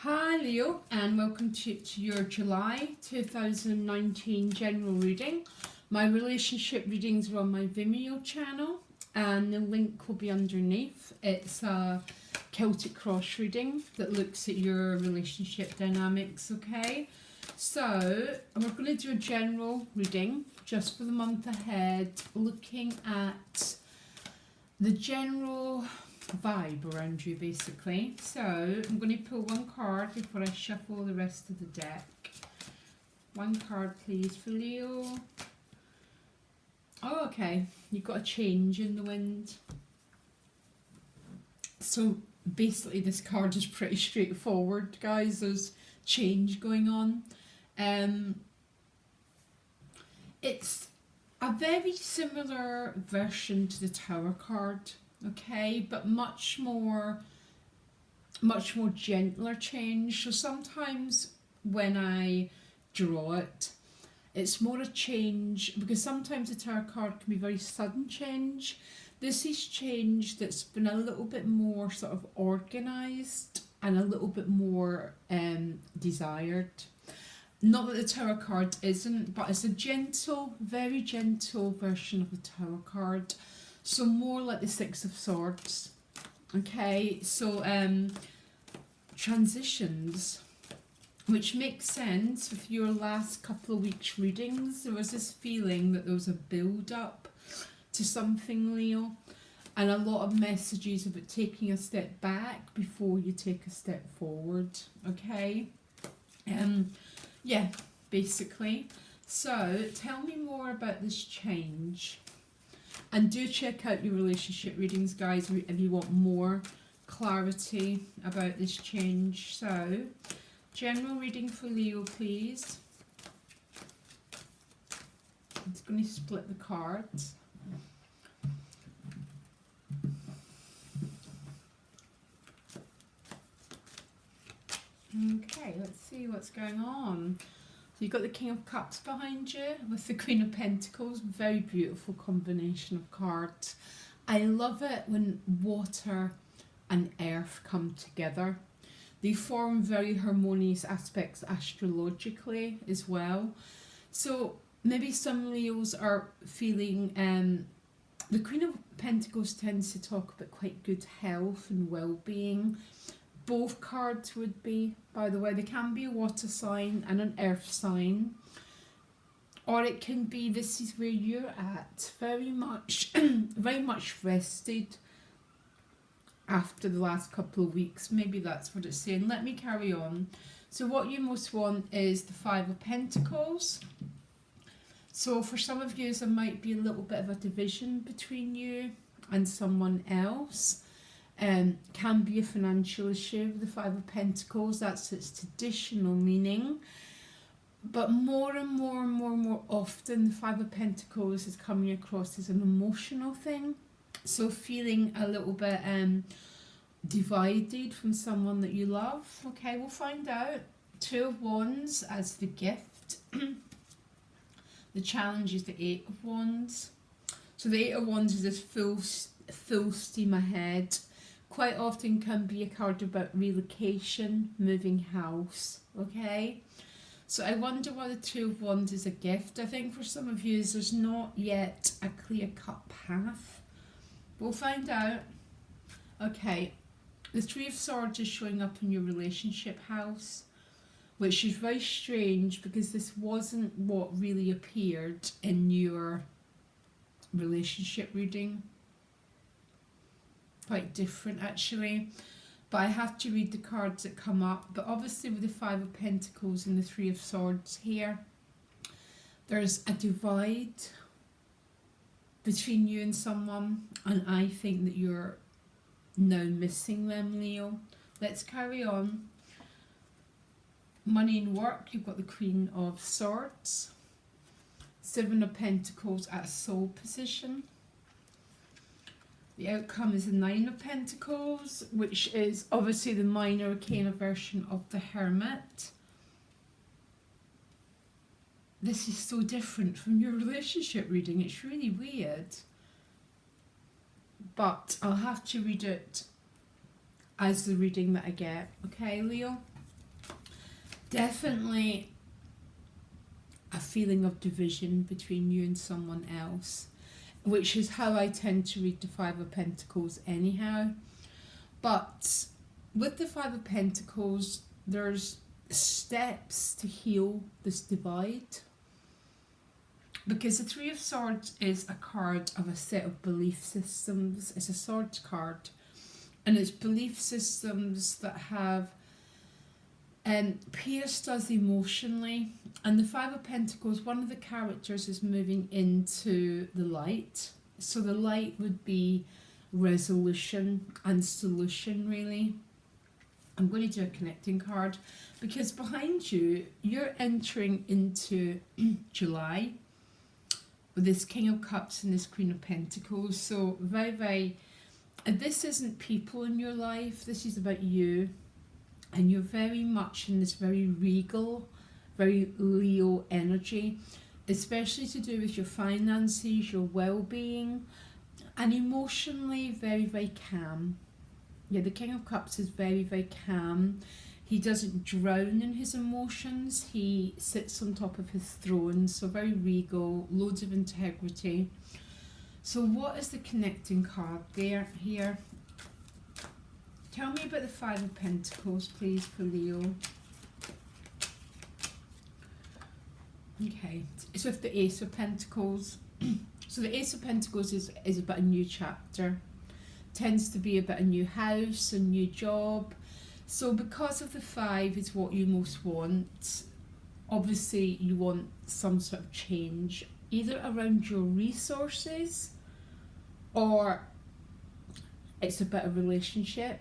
Hi Leo, and welcome to your July 2019 general reading. My relationship readings are on my Vimeo channel and the link will be underneath. It's a Celtic cross reading that looks at your relationship dynamics, okay? So we're going to do a general reading just for the month ahead, looking at the general vibe around you basically. So I'm going to pull one card before I shuffle the rest of the deck. One card please for Leo. Oh, okay, you've got a change in the wind. So basically this card is pretty straightforward, guys. There's change going on. It's a very similar version to the Tower card, okay, but much more gentler change. So sometimes when I draw it, it's more a change, because sometimes the Tower card can be very sudden change. This is change that's been a little bit more sort of organised and a little bit more desired. Not that the Tower card isn't, but it's a gentle, very gentle version of the Tower card. So more like the Six of Swords. Okay, so transitions, which makes sense with your last couple of weeks' readings. There was this feeling that there was a build-up to something, Leo, and a lot of messages about taking a step back before you take a step forward, okay? Yeah, basically. So tell me more about this change. And do check out your relationship readings, guys, if you want more clarity about this change. So, general reading for Leo, please. I'm just going to split the cards. Okay, let's see what's going on. So you've got the King of Cups behind you with the Queen of Pentacles. Very beautiful combination of cards. I love it when water and earth come together. They form very harmonious aspects astrologically as well. So maybe some Leos are feeling... the Queen of Pentacles tends to talk about quite good health and well-being. Both cards would be, by the way. They can be a water sign and an earth sign, or it can be this is where you're at, very much rested after the last couple of weeks. Maybe that's what it's saying. Let me carry on. So what you most want is the Five of Pentacles. So for some of you, there might be a little bit of a division between you and someone else. Can be a financial issue. The Five of Pentacles, that's its traditional meaning. But more and more often, the Five of Pentacles is coming across as an emotional thing. So feeling a little bit divided from someone that you love. Okay, we'll find out. Two of Wands as the gift. The challenge is the Eight of Wands. So the Eight of Wands is this full steam ahead. Quite often can be a card about relocation, moving house, okay? So I wonder why the Two of Wands is a gift. I think for some of you there's not yet a clear-cut path. We'll find out. Okay, the Three of Swords is showing up in your relationship house, which is very strange because this wasn't what really appeared in your relationship reading. Quite different actually, but I have to read the cards that come up. But obviously with the Five of Pentacles and the Three of Swords here, there's a divide between you and someone, and I think that you're now missing them, Leo. Let's carry on. Money and work, you've got the Queen of Swords, Seven of Pentacles at soul position. The outcome is the Nine of Pentacles, which is obviously the minor arcana version of the Hermit. This is so different from your relationship reading. It's really weird. But I'll have to read it as the reading that I get. Okay, Leo? Definitely a feeling of division between you and someone else, which is how I tend to read the Five of Pentacles anyhow. But with the Five of Pentacles, there's steps to heal this divide. Because the Three of Swords is a card of a set of belief systems. It's a swords card. And it's belief systems that have pierced us emotionally. And the Five of Pentacles, one of the characters is moving into the light. So the light would be resolution and solution, really. I'm going to do a connecting card because behind you, you're entering into July with this King of Cups and this Queen of Pentacles. So very, very, this isn't people in your life, this is about you. And you're very much in this very regal, very Leo energy, especially to do with your finances, your well-being, and emotionally very, very calm. Yeah, the King of Cups is very, very calm. He doesn't drown in his emotions. He sits on top of his throne, so very regal, loads of integrity. So what is the connecting card there, here? Tell me about the Five of Pentacles, please, for Leo. Okay, it's with the Ace of Pentacles. So the Ace of Pentacles is about a new chapter. Tends to be about a new house, a new job. So because of the five is what you most want, obviously you want some sort of change, either around your resources or it's about a relationship.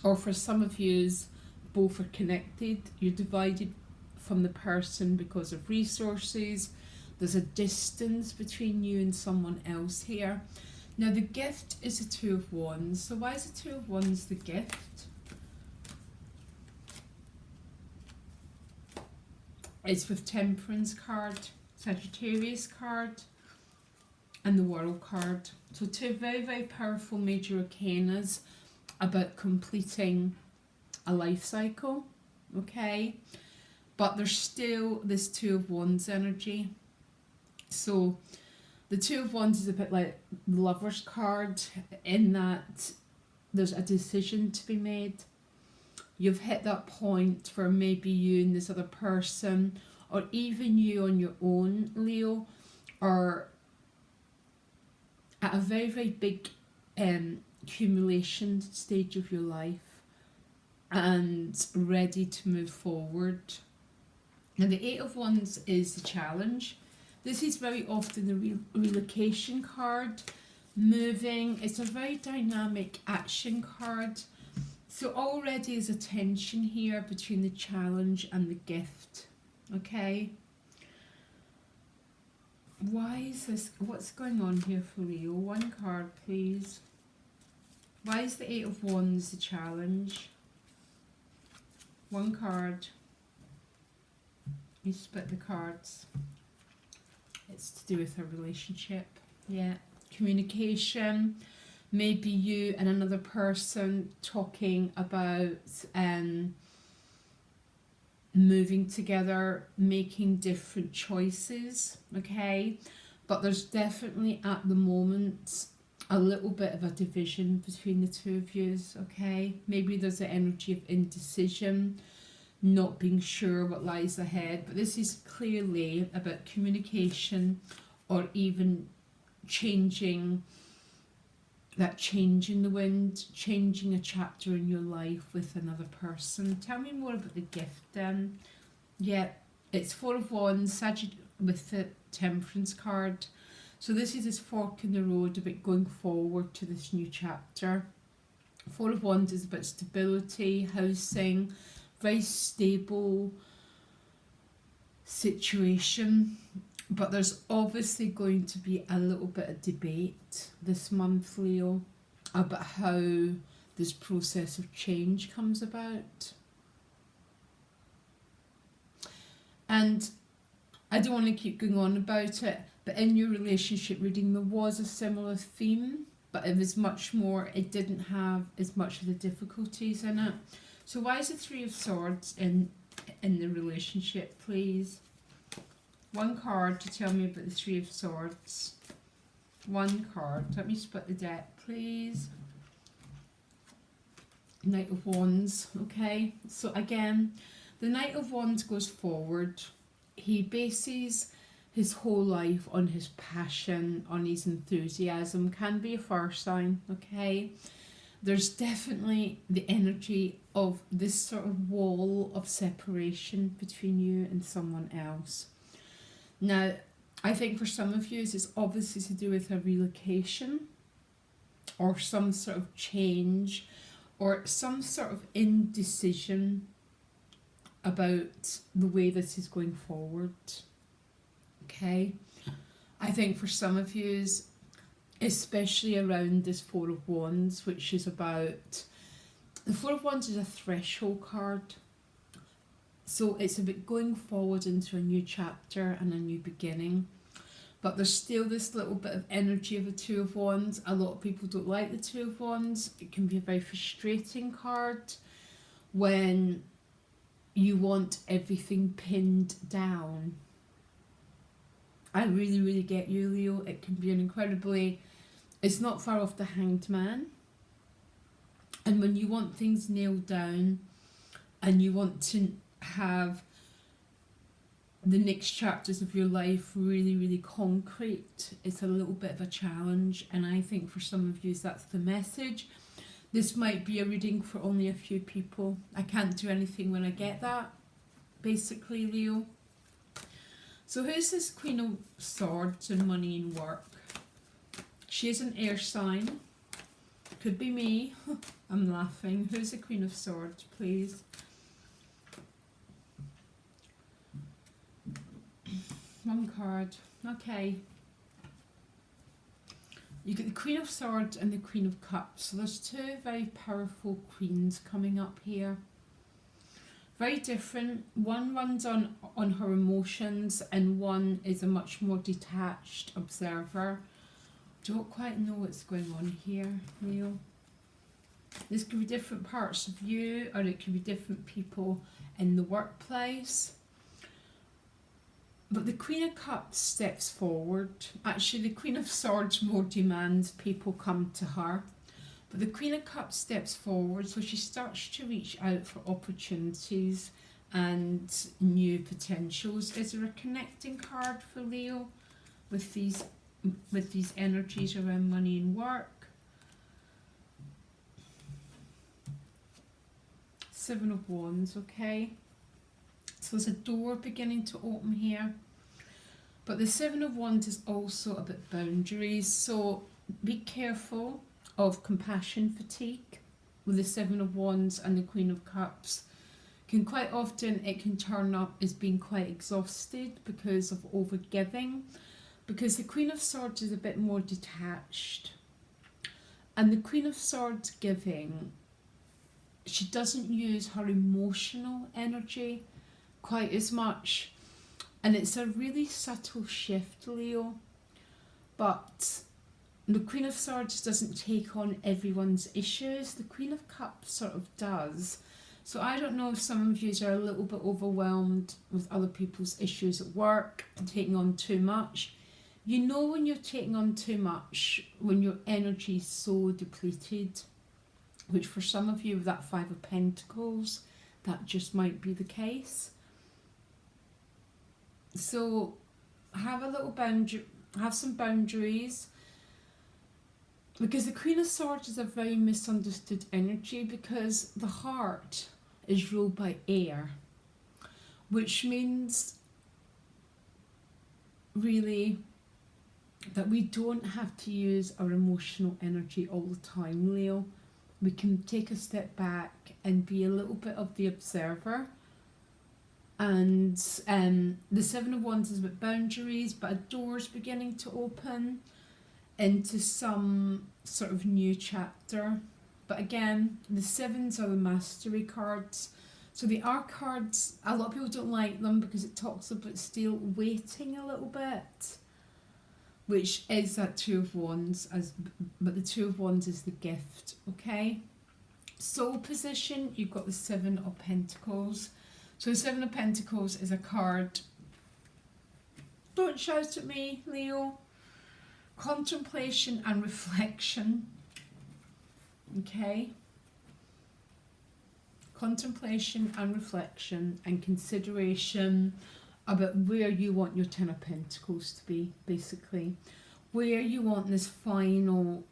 Or for some of you, both are connected. You're divided from the person because of resources. There's a distance between you and someone else here. Now the gift is the Two of Wands. So why is the Two of Wands the gift? It's with Temperance card, Sagittarius card, and the World card. So two very, very powerful major arcanas about completing a life cycle, okay? But there's still this Two of Wands energy. So the Two of Wands is a bit like the Lover's card in that there's a decision to be made. You've hit that point where maybe you and this other person, or even you on your own, Leo, are at a very, very big accumulation stage of your life and ready to move forward. Now the Eight of Wands is the challenge. This is very often the relocation card, moving. It's a very dynamic action card. So already there's a tension here between the challenge and the gift, okay? Why is this, what's going on here for Leo? One card, please. Why is the Eight of Wands the challenge? One card. You split the cards. It's to do with a relationship. Yeah. Communication. Maybe you and another person talking about moving together, making different choices, okay? But there's definitely at the moment a little bit of a division between the two of you, okay? Maybe there's an energy of indecision, not being sure what lies ahead, but this is clearly about communication or even changing, that change in the wind, changing a chapter in your life with another person. Tell me more about the gift then. Yeah, it's Four of Wands, with the Temperance card. So this is this fork in the road about going forward to this new chapter. Four of Wands is about stability, housing, very stable situation. But there's obviously going to be a little bit of debate this month, Leo, about how this process of change comes about. And I don't want to keep going on about it, but in your relationship reading, there was a similar theme, but it was much more, it didn't have as much of the difficulties in it. So why is the Three of Swords in in the relationship, please. One card to tell me about the Three of Swords. One card. Let me split the deck, please. Knight of Wands. Okay, so again, the Knight of Wands goes forward. He bases his whole life on his passion, on his enthusiasm. Can be a fire sign, okay? There's definitely the energy of this sort of wall of separation between you and someone else. Now, I think for some of you, it's obviously to do with a relocation or some sort of change or some sort of indecision about the way this is going forward. Okay? I think for some of you, especially around this Four of Wands, which is about... The Four of Wands is a threshold card. So it's about going forward into a new chapter and a new beginning. But there's still this little bit of energy of the Two of Wands. A lot of people don't like the Two of Wands. It can be a very frustrating card when you want everything pinned down. I really, really get you, Leo. It can be an incredibly... It's not far off the Hanged Man. And when you want things nailed down and you want to have the next chapters of your life really, really concrete, it's a little bit of a challenge. And I think for some of you, that's the message. This might be a reading for only a few people. I can't do anything when I get that, basically, Leo. So who's this Queen of Swords and money and work? She is an air sign. Could be me. I'm laughing. Who's the Queen of Swords, please? One card. Okay. You get the Queen of Swords and the Queen of Cups. So there's two very powerful queens coming up here. Very different. One runs on her emotions and one is a much more detached observer. Don't quite know what's going on here, Leo. This could be different parts of you, or it could be different people in the workplace. But the Queen of Cups steps forward. Actually, the Queen of Swords more demands people come to her. But the Queen of Cups steps forward, so she starts to reach out for opportunities and new potentials. Is there a connecting card for Leo with these energies around money and work? Seven of Wands, okay. So there's a door beginning to open here. But the Seven of Wands is also about boundaries. So be careful of compassion fatigue with the Seven of Wands and the Queen of Cups. Quite often it can turn up as being quite exhausted because of overgiving. Because the Queen of Swords is a bit more detached. And the Queen of Swords giving, she doesn't use her emotional energy quite as much. And it's a really subtle shift, Leo. But the Queen of Swords doesn't take on everyone's issues. The Queen of Cups sort of does. So I don't know if some of you are a little bit overwhelmed with other people's issues at work and taking on too much. You know when you're taking on too much, when your energy is so depleted, which for some of you with that Five of Pentacles, that just might be the case. So have a little boundary, have some boundaries, because the Queen of Swords is a very misunderstood energy because the heart is ruled by air, which means really that we don't have to use our emotional energy all the time, Leo. We can take a step back and be a little bit of the observer. And the Seven of Wands is about boundaries, but a door's beginning to open into some sort of new chapter. But again, the sevens are the mastery cards. So they are cards, a lot of people don't like them because it talks about still waiting a little bit, which is that Two of Wands, but the Two of Wands is the gift, okay? Soul position, you've got the Seven of Pentacles. So the Seven of Pentacles is a card. Don't shout at me, Leo. Contemplation and reflection. Okay. Contemplation and reflection and consideration about where you want your Ten of Pentacles to be, basically. Where you want this final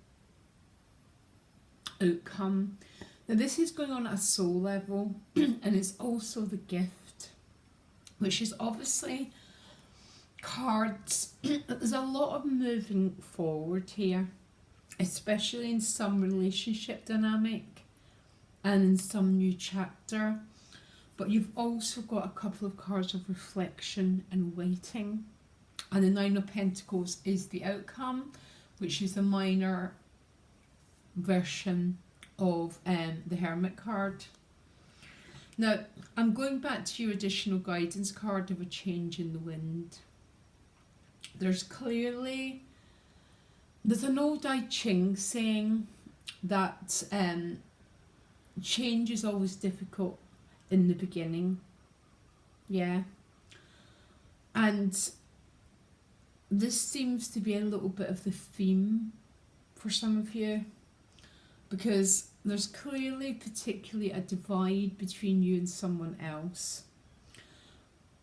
outcome. Now this is going on at a soul level and it's also the gift, which is obviously cards. There's a lot of moving forward here, especially in some relationship dynamic and in some new chapter, but you've also got a couple of cards of reflection and waiting, and the Nine of Pentacles is the outcome, which is a minor version of the Hermit card. Now I'm going back to your additional guidance card of a change in the wind. There's an old I Ching saying that change is always difficult in the beginning. Yeah. And this seems to be a little bit of the theme for some of you, because there's clearly particularly a divide between you and someone else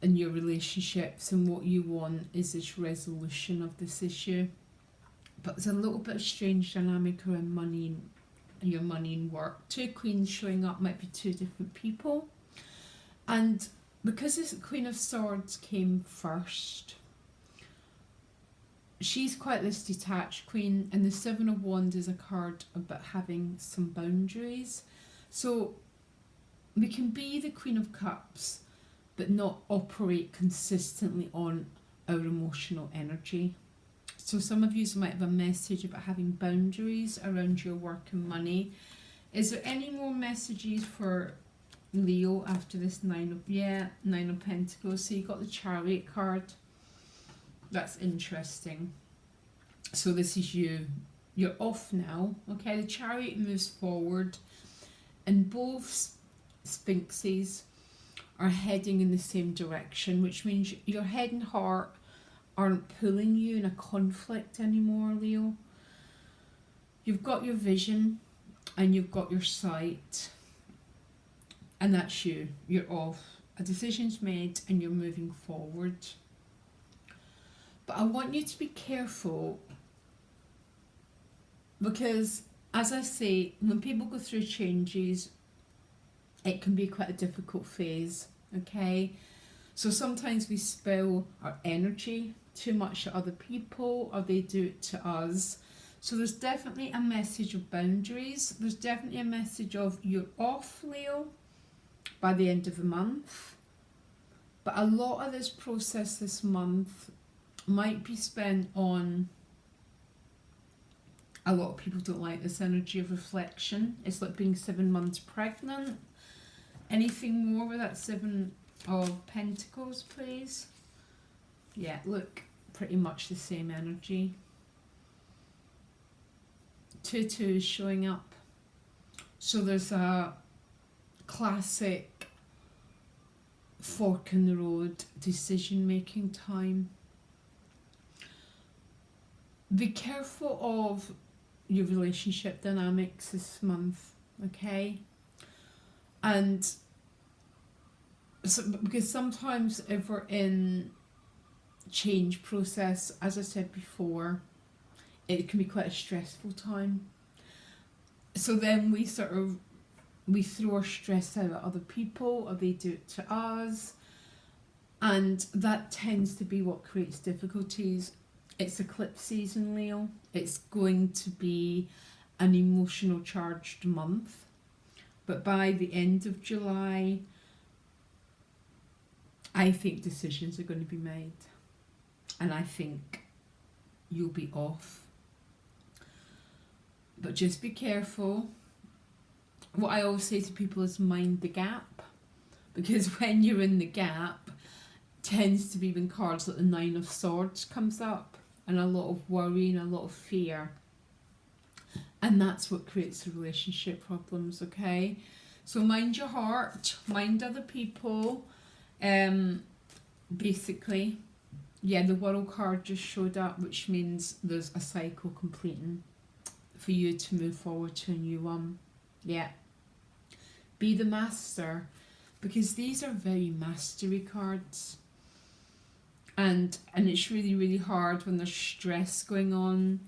in your relationships, and what you want is this resolution of this issue. But there's a little bit of strange dynamic around money and your money and work. Two queens showing up might be two different people. And because this Queen of Swords came first, she's quite this detached queen, and the Seven of Wands is a card about having some boundaries. So we can be the Queen of Cups but not operate consistently on our emotional energy. So some of you might have a message about having boundaries around your work and money. Is there any more messages for Leo after this Nine of Pentacles? So you got the Chariot card. That's interesting. So this is you. You're off now. Okay, the Chariot moves forward and both sphinxes are heading in the same direction, which means your head and heart aren't pulling you in a conflict anymore, Leo. You've got your vision and you've got your sight, and that's you. You're off. A decision's made and you're moving forward. But I want you to be careful, because as I say, when people go through changes, it can be quite a difficult phase, okay? So sometimes we spill our energy too much to other people, or they do it to us. So there's definitely a message of boundaries. There's definitely a message of you're off, Leo, by the end of the month. But a lot of this process this month might be spent on, a lot of people don't like this energy of reflection. It's like being 7 months pregnant. Anything more with that Seven of Pentacles, please? Yeah, look, pretty much the same energy. 2-2 is showing up. So there's a classic fork in the road decision making time. Be careful of your relationship dynamics this month, okay? And so, because sometimes if we're in change process, as I said before, it can be quite a stressful time. So then we throw our stress out at other people, or they do it to us, and that tends to be what creates difficulties. It's eclipse season, Leo. It's going to be an emotional charged month, but by the end of July, I think decisions are going to be made, and I think you'll be off. But just be careful. What I always say to people is mind the gap, because when you're in the gap, tends to be when cards like the Nine of Swords comes up, and a lot of worry and a lot of fear, and that's what creates the relationship problems, okay? So mind your heart, mind other people. Basically, yeah, the world card just showed up, which means there's a cycle completing for you to move forward to a new one. Yeah. Be the master, because these are very mastery cards. And it's really, really hard when there's stress going on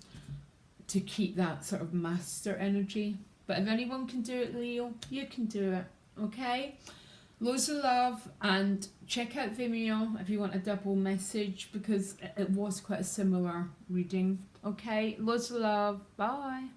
to keep that sort of master energy. But if anyone can do it, Leo, you can do it. Okay? Loads of love, and check out Vimeo if you want a double message, because it was quite a similar reading. Okay? Loads of love. Bye.